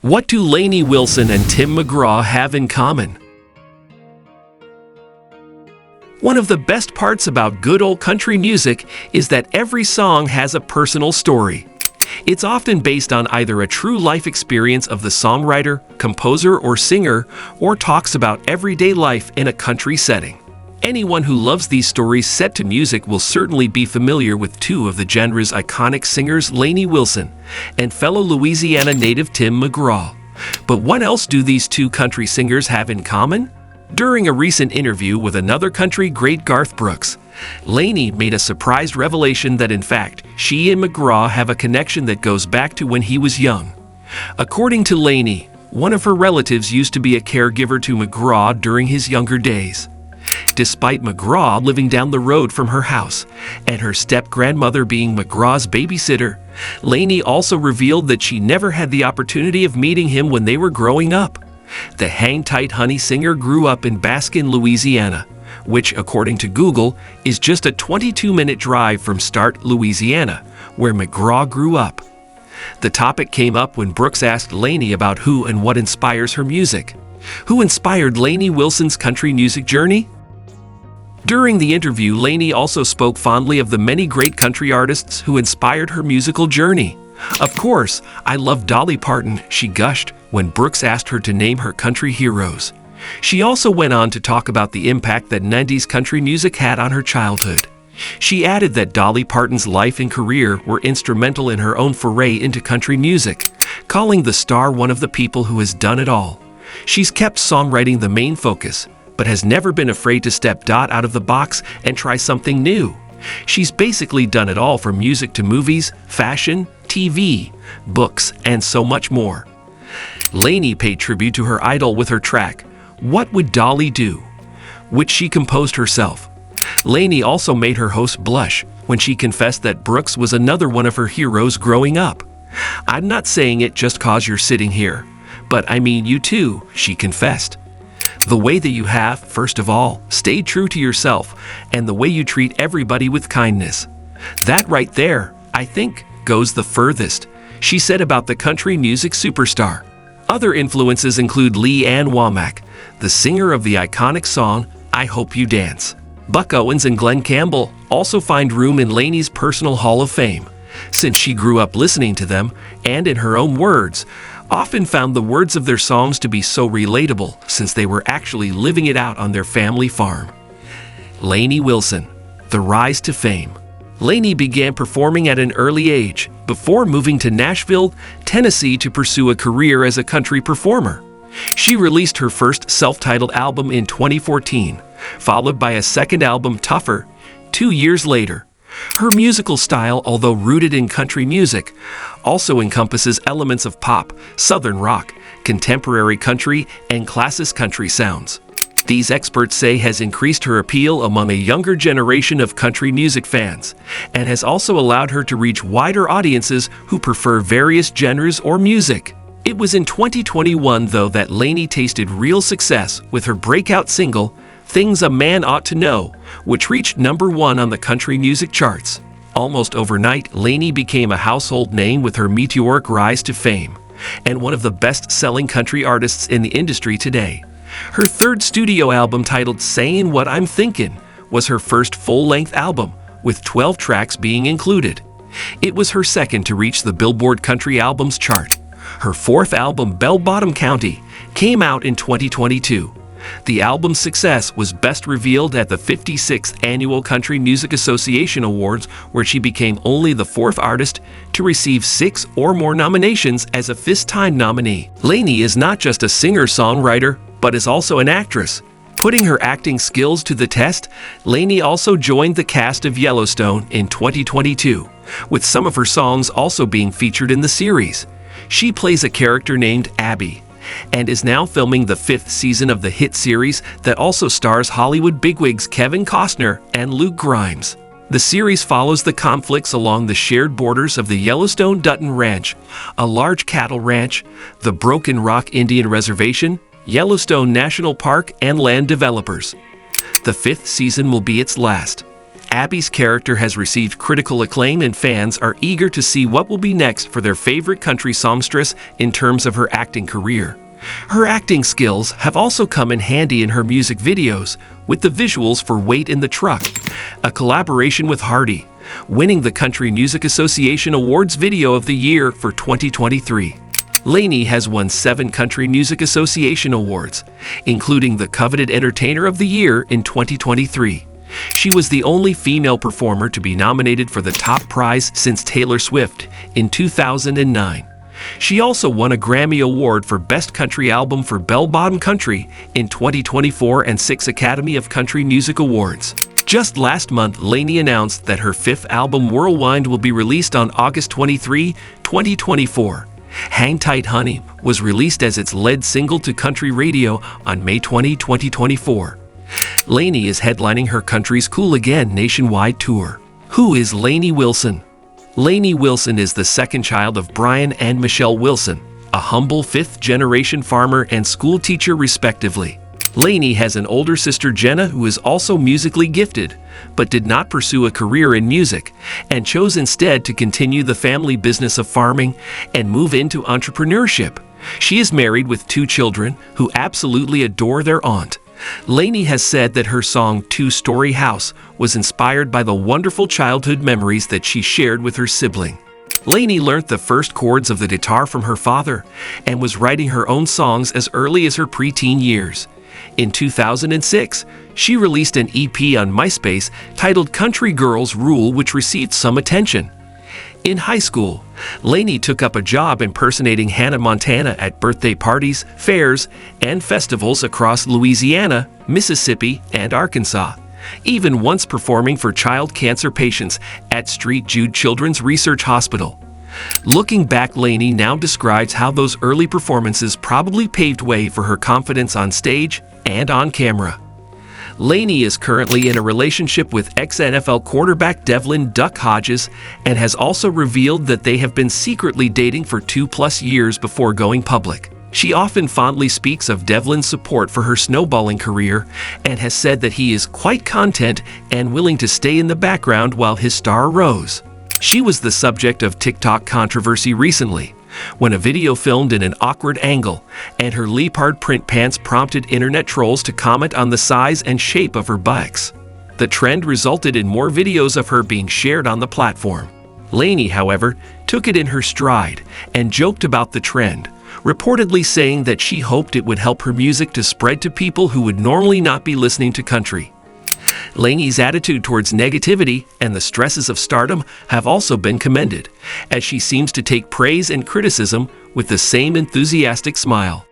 What do Lainey Wilson and Tim McGraw have in common? One of the best parts about good old country music is that every song has a personal story. It's often based on either a true life experience of the songwriter, composer, or singer, or talks about everyday life in a country setting. Anyone who loves these stories set to music will certainly be familiar with two of the genre's iconic singers, Lainey Wilson and fellow Louisiana native Tim McGraw. But what else do these two country singers have in common? During a recent interview with another country great, Garth Brooks, Lainey made a surprised revelation that in fact, she and McGraw have a connection that goes back to when he was young. According to Lainey, one of her relatives used to be a caregiver to McGraw during his younger days. Despite McGraw living down the road from her house and her step-grandmother being McGraw's babysitter, Lainey also revealed that she never had the opportunity of meeting him when they were growing up. The Hang Tight Honey singer grew up in Baskin, Louisiana, which, according to Google, is just a 22-minute drive from Start, Louisiana, where McGraw grew up. The topic came up when Brooks asked Lainey about who and what inspires her music. Who inspired Lainey Wilson's country music journey? During the interview, Lainey also spoke fondly of the many great country artists who inspired her musical journey. "Of course, I love Dolly Parton," she gushed when Brooks asked her to name her country heroes. She also went on to talk about the impact that 90s country music had on her childhood. She added that Dolly Parton's life and career were instrumental in her own foray into country music, calling the star one of the people who has done it all. She's kept songwriting the main focus, but has never been afraid to step out of the box and try something new. She's basically done it all, from music to movies, fashion, TV, books, and so much more. Lainey paid tribute to her idol with her track, "What Would Dolly Do?", which she composed herself. Lainey also made her host blush when she confessed that Brooks was another one of her heroes growing up. "I'm not saying it just 'cause you're sitting here, but I mean you too," she confessed. "The way that you have, first of all, stayed true to yourself, and the way you treat everybody with kindness. That right there, I think, goes the furthest," she said about the country music superstar. Other influences include Lee Ann Womack, the singer of the iconic song, "I Hope You Dance." Buck Owens and Glenn Campbell also find room in Lainey's personal Hall of Fame, since she grew up listening to them and, in her own words, often found the words of their songs to be so relatable since they were actually living it out on their family farm. Lainey Wilson, the rise to fame. Lainey began performing at an early age, before moving to Nashville, Tennessee to pursue a career as a country performer. She released her first self-titled album in 2014, followed by a second album, Tougher, 2 years later. Her musical style, although rooted in country music, also encompasses elements of pop, southern rock, contemporary country, and classic country sounds. These experts say has increased her appeal among a younger generation of country music fans, and has also allowed her to reach wider audiences who prefer various genres or music. It was in 2021, though, that Lainey tasted real success with her breakout single, "Things a Man Ought to Know," which reached #1 on the country music charts. Almost overnight, Lainey became a household name with her meteoric rise to fame, and one of the best-selling country artists in the industry today. Her third studio album, titled "Sayin' What I'm Thinkin'," was her first full-length album, with 12 tracks being included. It was her second to reach the Billboard Country Albums chart. Her fourth album, Bell Bottom County, came out in 2022. The album's success was best revealed at the 56th Annual Country Music Association Awards, where she became only the fourth artist to receive 6 or more nominations as a fifth-time nominee. Lainey is not just a singer-songwriter, but is also an actress. Putting her acting skills to the test, Lainey also joined the cast of Yellowstone in 2022, with some of her songs also being featured in the series. She plays a character named Abby, and is now filming the 5th season of the hit series that also stars Hollywood bigwigs Kevin Costner and Luke Grimes. The series follows the conflicts along the shared borders of the Yellowstone Dutton Ranch, a large cattle ranch, the Broken Rock Indian Reservation, Yellowstone National Park, and land developers. The 5th season will be its last. Abby's character has received critical acclaim, and fans are eager to see what will be next for their favorite country songstress in terms of her acting career. Her acting skills have also come in handy in her music videos, with the visuals for Wait in the Truck, a collaboration with Hardy, winning the Country Music Association Awards Video of the Year for 2023. Lainey has won 7 Country Music Association awards, including the coveted Entertainer of the Year in 2023. She was the only female performer to be nominated for the top prize since Taylor Swift in 2009. She also won a Grammy Award for Best Country Album for Bell Bottom Country in 2024 and 6 Academy of Country Music Awards. Just last month, Lainey announced that her 5th album, Whirlwind, will be released on August 23, 2024. Hang Tight Honey was released as its lead single to country radio on May 20, 2024. Lainey is headlining her Country's Cool Again nationwide tour. Who is Lainey Wilson? Lainey Wilson is the second child of Brian and Michelle Wilson, a humble 5th-generation farmer and school teacher respectively. Lainey has an older sister, Jenna, who is also musically gifted, but did not pursue a career in music and chose instead to continue the family business of farming and move into entrepreneurship. She is married with 2 children who absolutely adore their aunt. Lainey has said that her song Two-Story House was inspired by the wonderful childhood memories that she shared with her sibling. Lainey learned the first chords of the guitar from her father and was writing her own songs as early as her preteen years. In 2006, she released an EP on MySpace titled Country Girls Rule, which received some attention. In high school, Lainey took up a job impersonating Hannah Montana at birthday parties, fairs, and festivals across Louisiana, Mississippi, and Arkansas, even once performing for child cancer patients at St. Jude Children's Research Hospital. Looking back, Lainey now describes how those early performances probably paved way for her confidence on stage and on camera. Lainey is currently in a relationship with ex-NFL quarterback Devlin Duck Hodges and has also revealed that they have been secretly dating for 2+ years before going public. She often fondly speaks of Devlin's support for her snowballing career and has said that he is quite content and willing to stay in the background while his star rose. She was the subject of TikTok controversy recently, when a video filmed in an awkward angle and her leopard print pants prompted internet trolls to comment on the size and shape of her buttocks. The trend resulted in more videos of her being shared on the platform. Lainey, however, took it in her stride and joked about the trend, reportedly saying that she hoped it would help her music to spread to people who would normally not be listening to country. Lainey's attitude towards negativity and the stresses of stardom have also been commended, as she seems to take praise and criticism with the same enthusiastic smile.